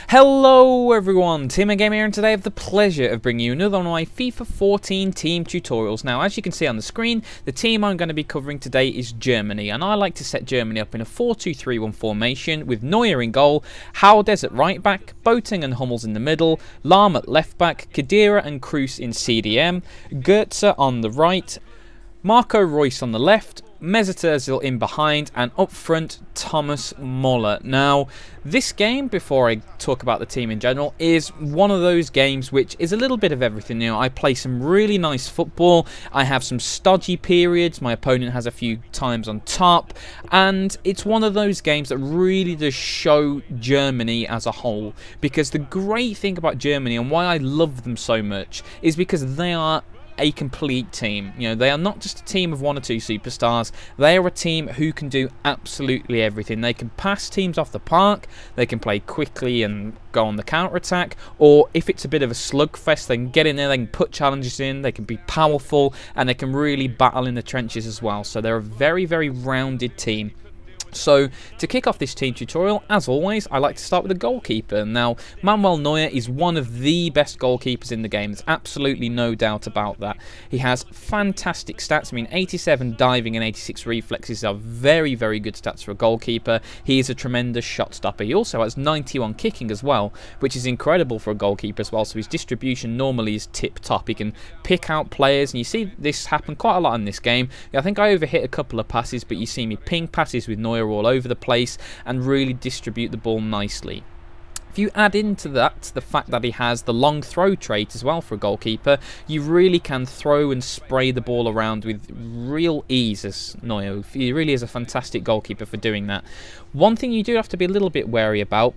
Hello everyone, TMMgamer here, and today I have the pleasure of bringing you another one of my FIFA 14 team tutorials. Now, as you can see on the screen, the team I'm going to be covering today is Germany, and I like to set Germany up in a 4-2-3-1 formation with Neuer in goal, Howdes at right back, Boateng and Hummels in the middle, Lahm at left back, Khedira and Kroos in CDM, Goetze on the right, Marco Reus on the left, Mesut Ozil in behind, and up front Thomas Muller. Now, this game, before I talk about the team in general, is one of those games which is a little bit of everything. You know, I play some really nice football, I have some stodgy periods, my opponent has a few times on top, and it's one of those games that really does show Germany as a whole. Because the great thing about Germany and why I love them so much is because they are a complete team. You know, they are not just a team of one or two superstars. They are a team who can do absolutely everything. They can pass teams off the park, they can play quickly and go on the counter-attack, or if it's a bit of a slugfest, they can get in there, they can put challenges in, they can be powerful, and they can really battle in the trenches as well. So they're a very, very rounded team. So, to kick off this team tutorial, as always, I like to start with the goalkeeper. Now, Manuel Neuer is one of the best goalkeepers in the game. There's absolutely no doubt about that. He has fantastic stats. I mean, 87 diving and 86 reflexes are very, very good stats for a goalkeeper. He is a tremendous shot stopper. He also has 91 kicking as well, which is incredible for a goalkeeper as well. So his distribution normally is tip-top. He can pick out players, and you see this happen quite a lot in this game. I think I overhit a couple of passes, but you see me ping passes with Neuer all over the place and really distribute the ball nicely. If you add into that the fact that he has the long throw trait as well for a goalkeeper, you really can throw and spray the ball around with real ease as Neuer. He really is a fantastic goalkeeper for doing that. One thing you do have to be a little bit wary about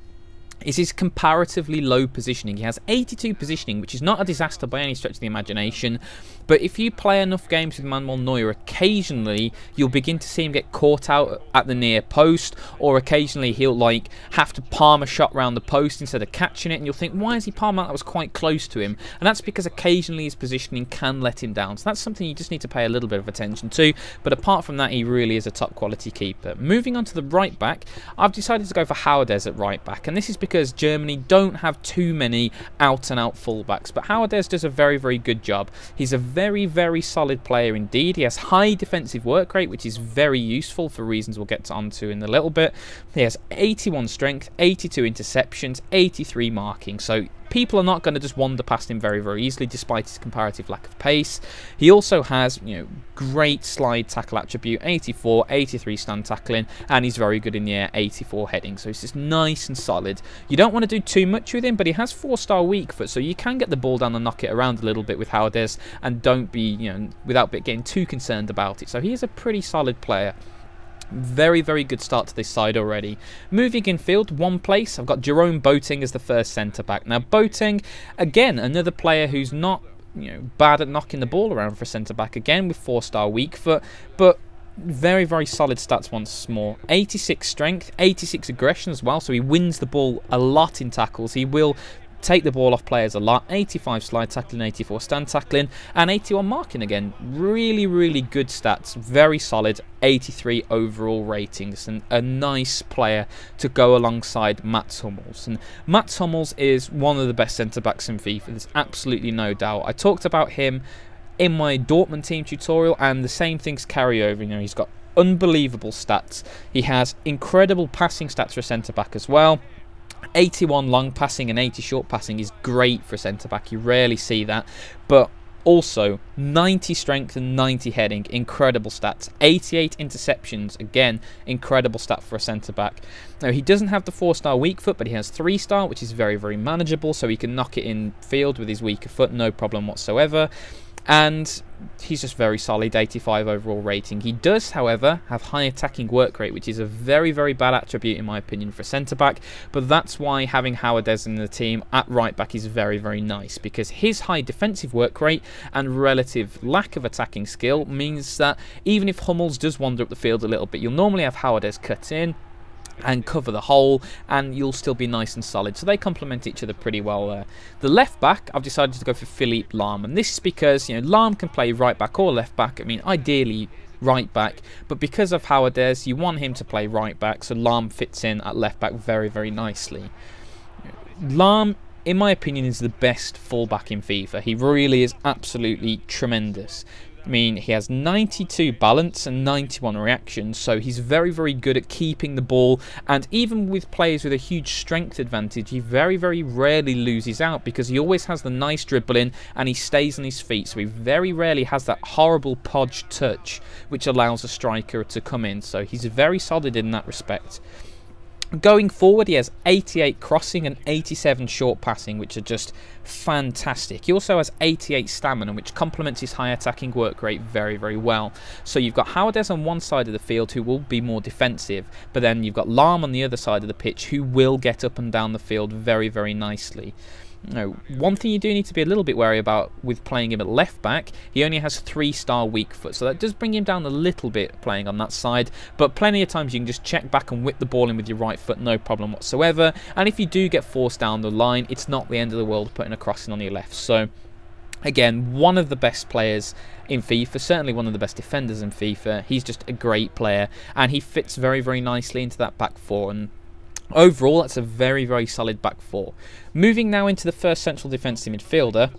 is his comparatively low positioning. He has 82 positioning, which is not a disaster by any stretch of the imagination, but if you play enough games with Manuel Neuer, occasionally you'll begin to see him get caught out at the near post, or occasionally he'll like have to palm a shot round the post instead of catching it, and you'll think, why is he palming that? That was quite close to him. And that's because occasionally his positioning can let him down. So that's something you just need to pay a little bit of attention to, but apart from that, he really is a top quality keeper. Moving on to the right back, I've decided to go for Howdes at right back, and this is because Germany don't have too many out-and-out fullbacks, but Howdes does a very, very good job. He's a very, very solid player indeed. He has high defensive work rate, which is very useful for reasons we'll get onto in a little bit. He has 81 strength, 82 interceptions, 83 marking, so people are not going to just wander past him very, very easily despite his comparative lack of pace. He also has, you know, great slide tackle attribute, 84, 83 stand tackling, and he's very good in the air, 84 heading. So he's just nice and solid. You don't want to do too much with him, but he has 4-star weak foot, so you can get the ball down and knock it around a little bit with Howdes, and don't be, you know, without getting too concerned about it. So he is a pretty solid player. Very, very good start to this side already. Moving in field, one place, I've got Jerome Boateng as the first centre-back. Now, Boateng, again, another player who's not, you know, bad at knocking the ball around for a centre-back, again with 4-star weak foot, but very, very solid stats once more. 86 strength, 86 aggression as well, so he wins the ball a lot in tackles. He will take the ball off players a lot. 85 slide tackling, 84 stand tackling, and 81 marking again. Really, really good stats. Very solid. 83 overall ratings, and a nice player to go alongside Mats Hummels. And Mats Hummels is one of the best centre-backs in FIFA. There's absolutely no doubt. I talked about him in my Dortmund team tutorial, and the same things carry over. You know, he's got unbelievable stats. He has incredible passing stats for a centre-back as well. 81 long passing and 80 short passing is great for a centre-back. You rarely see that. But also 90 strength and 90 heading, incredible stats. 88 interceptions, again, incredible stat for a centre-back. Now, he doesn't have the 4-star weak foot, but he has 3-star, which is very, very manageable, so he can knock it in field with his weaker foot, no problem whatsoever. And he's just very solid, 85 overall rating. He does, however, have high attacking work rate, which is a very, very bad attribute in my opinion for centre-back, but that's why having Howdes in the team at right-back is very, very nice, because his high defensive work rate and relative lack of attacking skill means that even if Hummels does wander up the field a little bit, you'll normally have Howdes cut in and cover the hole, and you'll still be nice and solid. So they complement each other pretty well there. The left back, I've decided to go for Philippe Lahm, and this is because, you know, Lahm can play right back or left back. I mean, ideally right back, but because of Howdes, you want him to play right back, so Lahm fits in at left back very, very nicely. Lahm, in my opinion, is the best fullback in FIFA. He really is absolutely tremendous. I mean, he has 92 balance and 91 reaction, so he's very, very good at keeping the ball, and even with players with a huge strength advantage, he very, very rarely loses out because he always has the nice dribbling and he stays on his feet, so he very rarely has that horrible podge touch which allows a striker to come in, so he's very solid in that respect. Going forward, he has 88 crossing and 87 short passing, which are just fantastic. He also has 88 stamina, which complements his high attacking work rate very, very well. So you've got Howardez on one side of the field, who will be more defensive, but then you've got Lahm on the other side of the pitch, who will get up and down the field very, very nicely. Now, one thing you do need to be a little bit wary about with playing him at left back, he only has 3-star weak foot, so that does bring him down a little bit playing on that side, but plenty of times you can just check back and whip the ball in with your right foot, no problem whatsoever, and if you do get forced down the line, it's not the end of the world putting a crossing on your left. So again, one of the best players in FIFA, certainly one of the best defenders in FIFA. He's just a great player, and he fits very, very nicely into that back four, and overall, that's a very, very solid back four. Moving now into the first central defensive midfielder,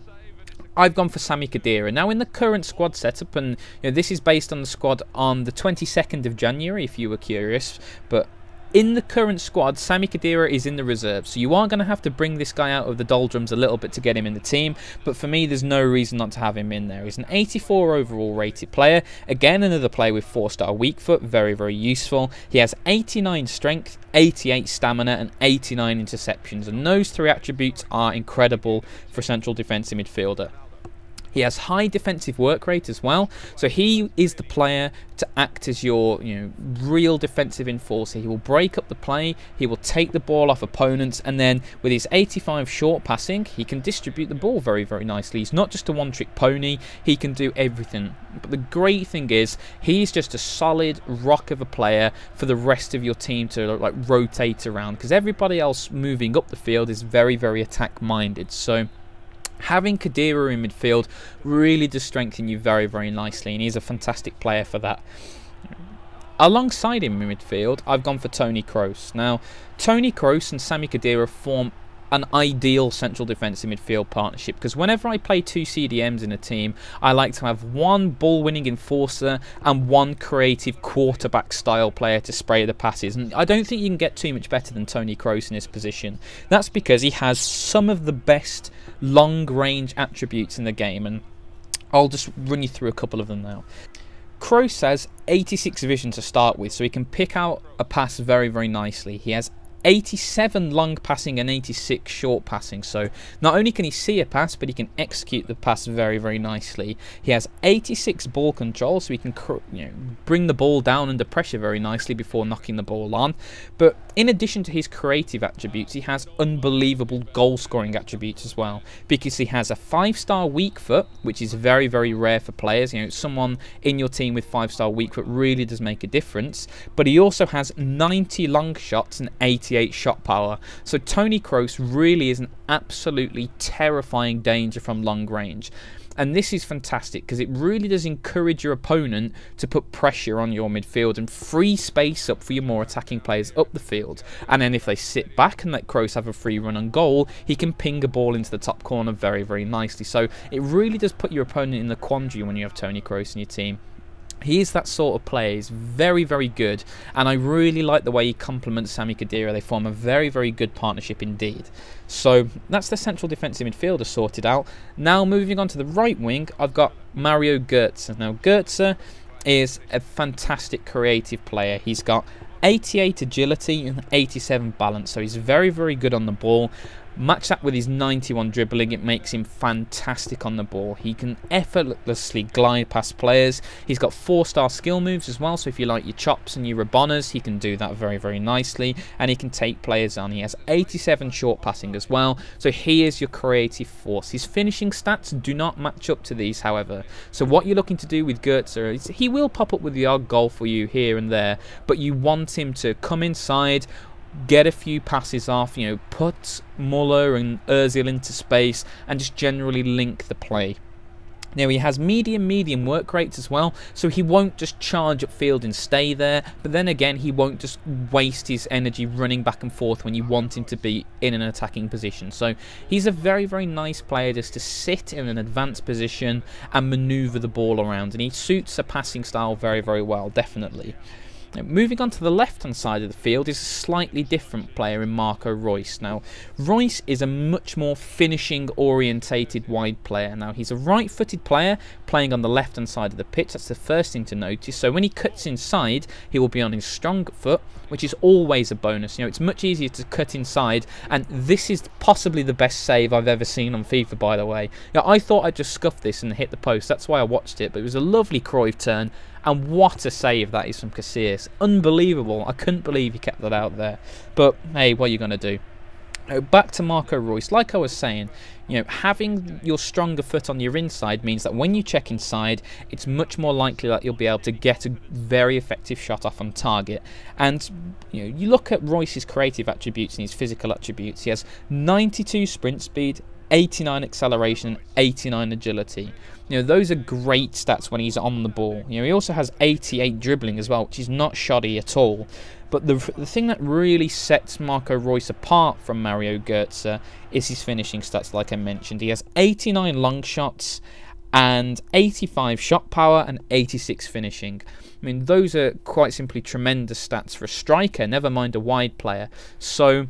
I've gone for Sami Khedira. Now, in the current squad setup, and this is based on the squad on the 22nd of January, if you were curious, but in the current squad, Sami Khedira is in the reserve, so you are going to have to bring this guy out of the doldrums a little bit to get him in the team, but for me, there's no reason not to have him in there. He's an 84 overall rated player, again, another player with 4-star weak foot, very, very useful. He has 89 strength, 88 stamina, and 89 interceptions, and those three attributes are incredible for a central defensive midfielder. He has high defensive work rate as well, so he is the player to act as your real defensive enforcer. He will break up the play, he will take the ball off opponents, and then with his 85 short passing, he can distribute the ball very, very nicely. He's not just a one-trick pony, he can do everything. But the great thing is, he's just a solid rock of a player for the rest of your team to like rotate around, because everybody else moving up the field is very, very attack-minded. So having Khedira in midfield really does strengthen you very, very nicely, and he's a fantastic player for that. Alongside him in midfield, I've gone for Toni Kroos. Now, Toni Kroos and Sami Khedira form an ideal central defensive midfield partnership, because whenever I play two CDMs in a team, I like to have one ball-winning enforcer and one creative quarterback-style player to spray the passes, and I don't think you can get too much better than Toni Kroos in this position. That's because he has some of the best long-range attributes in the game, and I'll just run you through a couple of them now. Kroos has 86 vision to start with, so he can pick out a pass very, very nicely. He has 87 long passing and 86 short passing, so not only can he see a pass, but he can execute the pass very, very nicely. He has 86 ball control, so he can bring the ball down under pressure very nicely before knocking the ball on. But in addition to his creative attributes, he has unbelievable goal scoring attributes as well, because he has a 5-star weak foot, which is very, very rare for players. Someone in your team with 5-star weak foot really does make a difference. But he also has 90 long shots and 88 shot power. So Toni Kroos really is an absolutely terrifying danger from long range. And this is fantastic because it really does encourage your opponent to put pressure on your midfield and free space up for your more attacking players up the field. And then if they sit back and let Kroos have a free run on goal, he can ping a ball into the top corner very, very nicely. So it really does put your opponent in the quandary when you have Toni Kroos in your team. He is that sort of player. He's very, very good, and I really like the way he complements Sami Khedira. They form a very, very good partnership indeed. So that's the central defensive midfielder sorted out. Now moving on to the right wing, I've got Mario Götze. Now Götze is a fantastic creative player. He's got 88 agility and 87 balance, so he's very, very good on the ball. Match that with his 91 dribbling, it makes him fantastic on the ball. He can effortlessly glide past players. He's got 4-star skill moves as well, so if you like your chops and your rabonas, he can do that very, very nicely, and he can take players on. He has 87 short passing as well, so he is your creative force. His finishing stats do not match up to these, however, so what you're looking to do with Götze is he will pop up with the odd goal for you here and there, but you want him to come inside, get a few passes off, put Muller and Ozil into space, and just generally link the play. Now he has medium work rates as well, so he won't just charge upfield and stay there, but then again he won't just waste his energy running back and forth when you want him to be in an attacking position. So he's a very nice player just to sit in an advanced position and manoeuvre the ball around, and he suits a passing style very well, definitely. Now, moving on to the left-hand side of the field is a slightly different player in Marco Reus. Now, Reus is a much more finishing-orientated wide player. Now, he's a right-footed player playing on the left-hand side of the pitch. That's the first thing to notice. So when he cuts inside, he will be on his strong foot, which is always a bonus. You know, it's much easier to cut inside, and this is possibly the best save I've ever seen on FIFA, by the way. Now, I thought I'd just scuff this and hit the post. That's why I watched it, but it was a lovely Cruyff turn. And what a save that is from Casillas. Unbelievable. I couldn't believe he kept that out there. But, hey, what are you going to do? Back to Marco Reus. Like I was saying, you know, having your stronger foot on your inside means that when you check inside, it's much more likely that you'll be able to get a very effective shot off on target. And, you know, you look at Reus's creative attributes and his physical attributes. He has 92 sprint speed, 89 acceleration, 89 agility. You know, those are great stats when he's on the ball. You know, he also has 88 dribbling as well, which is not shoddy at all. But the thing that really sets Marco Reus apart from Mario Götze is his finishing stats, like I mentioned. He has 89 long shots and 85 shot power and 86 finishing. I mean, those are quite simply tremendous stats for a striker, never mind a wide player. So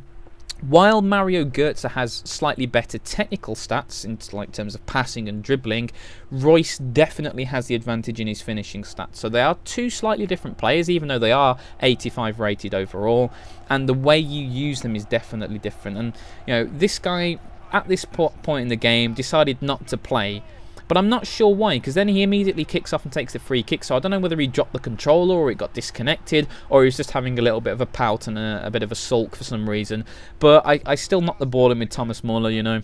while Mario Götze has slightly better technical stats in terms of passing and dribbling, Reus definitely has the advantage in his finishing stats. So they are two slightly different players, even though they are 85 rated overall, and the way you use them is definitely different. And you know, this guy at this point in the game decided not to play. But I'm not sure why, because then he immediately kicks off and takes the free kick. So I don't know whether he dropped the controller or it got disconnected, or he was just having a little bit of a pout and a bit of a sulk for some reason. But I still knocked the ball in with Thomas Muller, you know.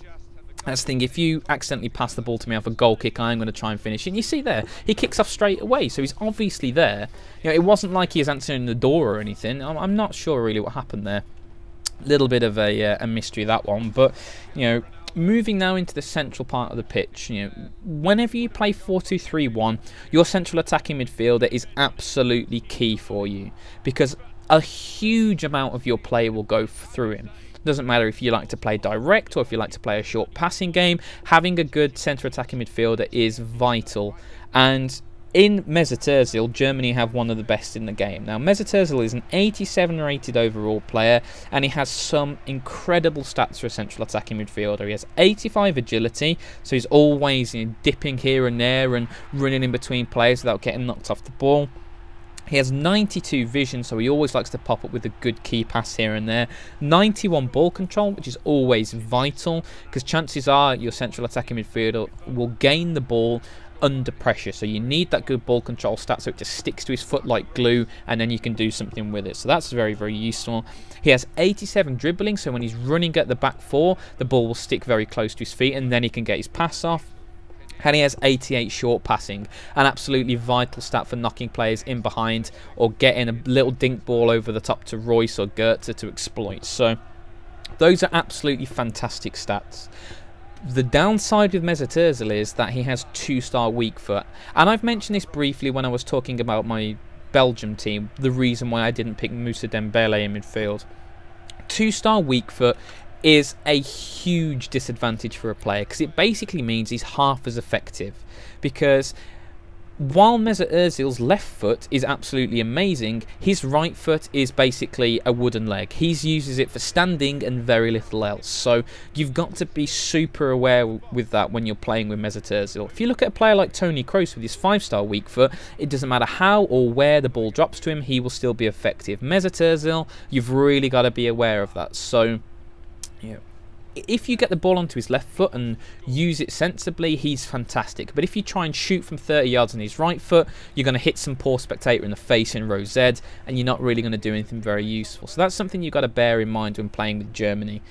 That's the thing, if you accidentally pass the ball to me off a goal kick, I'm going to try and finish it. And you see there, he kicks off straight away, so he's obviously there. You know, it wasn't like he was answering the door or anything. I'm not sure really what happened there. Little bit of a mystery, that one. But, you know, moving now into the central part of the pitch, you know, whenever you play 4-2-3-1, your central attacking midfielder is absolutely key for you, because a huge amount of your play will go through him. Doesn't matter if you like to play direct or if you like to play a short passing game, having a good centre attacking midfielder is vital. And in Mesut Ozil, Germany have one of the best in the game. Now, Mesut Ozil is an 87 rated overall player, and he has some incredible stats for a central attacking midfielder. He has 85 agility, so he's always, you know, dipping here and there and running in between players without getting knocked off the ball. He has 92 vision, so he always likes to pop up with a good key pass here and there. 91 ball control, which is always vital, because chances are your central attacking midfielder will gain the ball under pressure, so you need that good ball control stat so it just sticks to his foot like glue, and then you can do something with it. So that's very useful. He has 87 dribbling, so when he's running at the back four, the ball will stick very close to his feet, and then he can get his pass off. And he has 88 short passing, an absolutely vital stat for knocking players in behind or getting a little dink ball over the top to Reus or Götze to exploit. So those are absolutely fantastic stats. The downside with Mesut Ozil is that he has 2-star weak foot, and I've mentioned this briefly when I was talking about my Belgium team, the reason why I didn't pick Moussa Dembele in midfield. 2-star weak foot is a huge disadvantage for a player, because it basically means he's half as effective, because while Mesut Ozil's left foot is absolutely amazing, his right foot is basically a wooden leg. He uses it for standing and very little else. So you've got to be super aware with that when you're playing with Mesut Ozil. If you look at a player like Toni Kroos with his 5-star weak foot, it doesn't matter how or where the ball drops to him, he will still be effective. Mesut Ozil, you've really got to be aware of that. So, you know, if you get the ball onto his left foot and use it sensibly, he's fantastic. But if you try and shoot from 30 yards on his right foot, you're going to hit some poor spectator in the face in row Z, and you're not really going to do anything very useful. So that's something you've got to bear in mind when playing with Germany.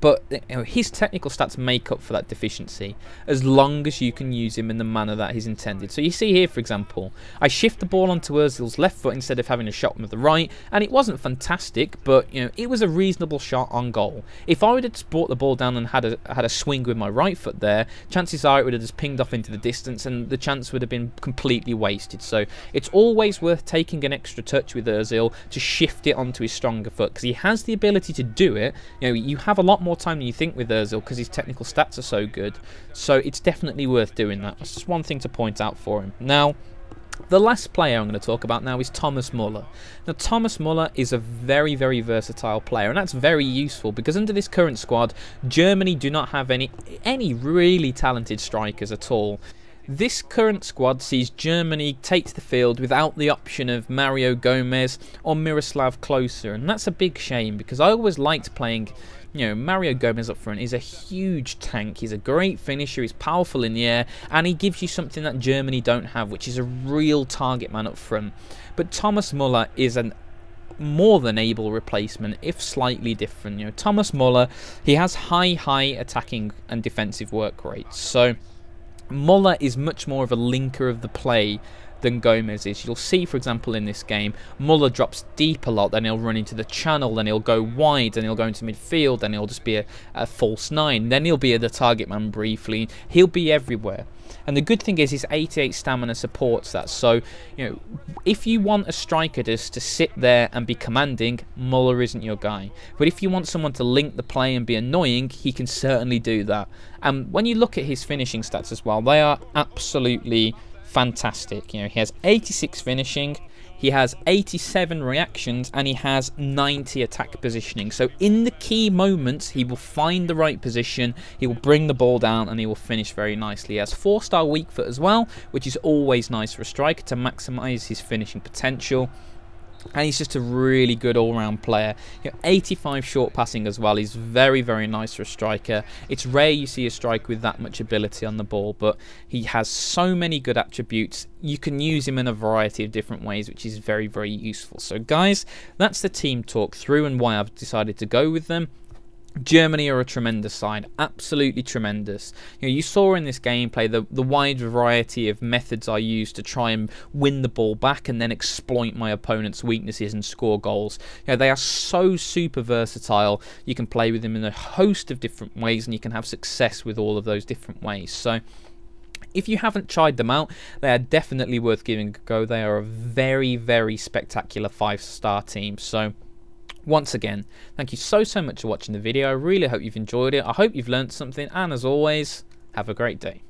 But his technical stats make up for that deficiency as long as you can use him in the manner that he's intended. So you see here, for example, I shift the ball onto Ozil's left foot instead of having a shot with the right, and it wasn't fantastic, but it was a reasonable shot on goal. If I would have brought the ball down and had a swing with my right foot there, chances are it would have just pinged off into the distance, and the chance would have been completely wasted. So it's always worth taking an extra touch with Ozil to shift it onto his stronger foot, because he has the ability to do it. You have a lot more time than you think with Ozil because his technical stats are so good. So it's definitely worth doing that. That's just one thing to point out for him. Now, the last player I'm going to talk about now is Thomas Muller. Now, Thomas Muller is a very, very versatile player, and that's very useful because under this current squad, Germany do not have any really talented strikers at all. This current squad sees Germany take to the field without the option of Mario Gomez or Miroslav Klose, and that's a big shame because I always liked playing Mario Gomez up front. Is a huge tank, he's a great finisher, he's powerful in the air, and he gives you something that Germany don't have, which is a real target man up front. But Thomas Muller is an more than able replacement, if slightly different. Thomas Muller, he has high attacking and defensive work rates, so Muller is much more of a linker of the play than Gomez is. You'll see, for example, in this game, Muller drops deep a lot, then he'll run into the channel, then he'll go wide, then he'll go into midfield, then he'll just be a false nine, then he'll be the target man briefly. He'll be everywhere. And the good thing is his 88 stamina supports that. So, if you want a striker just to sit there and be commanding, Muller isn't your guy. But if you want someone to link the play and be annoying, he can certainly do that. And when you look at his finishing stats as well, they are absolutely fantastic. He has 86 finishing, he has 87 reactions, and he has 90 attack positioning. So in the key moments, he will find the right position, he will bring the ball down, and he will finish very nicely. He has 4-star weak foot as well, which is always nice for a striker to maximise his finishing potential. And he's just a really good all-round player. 85 short passing as well. He's very, very nice for a striker. It's rare you see a striker with that much ability on the ball, but he has so many good attributes. You can use him in a variety of different ways, which is very, very useful. So guys, that's the team talk through and why I've decided to go with them. Germany are a tremendous side, absolutely tremendous. You saw in this gameplay the wide variety of methods I use to try and win the ball back and then exploit my opponent's weaknesses and score goals. They are so super versatile. You can play with them in a host of different ways and you can have success with all of those different ways. So if you haven't tried them out, they are definitely worth giving a go. They are a very, very spectacular 5-star team. So once again, thank you so much for watching the video. I really hope you've enjoyed it. I hope you've learned something, and as always, have a great day.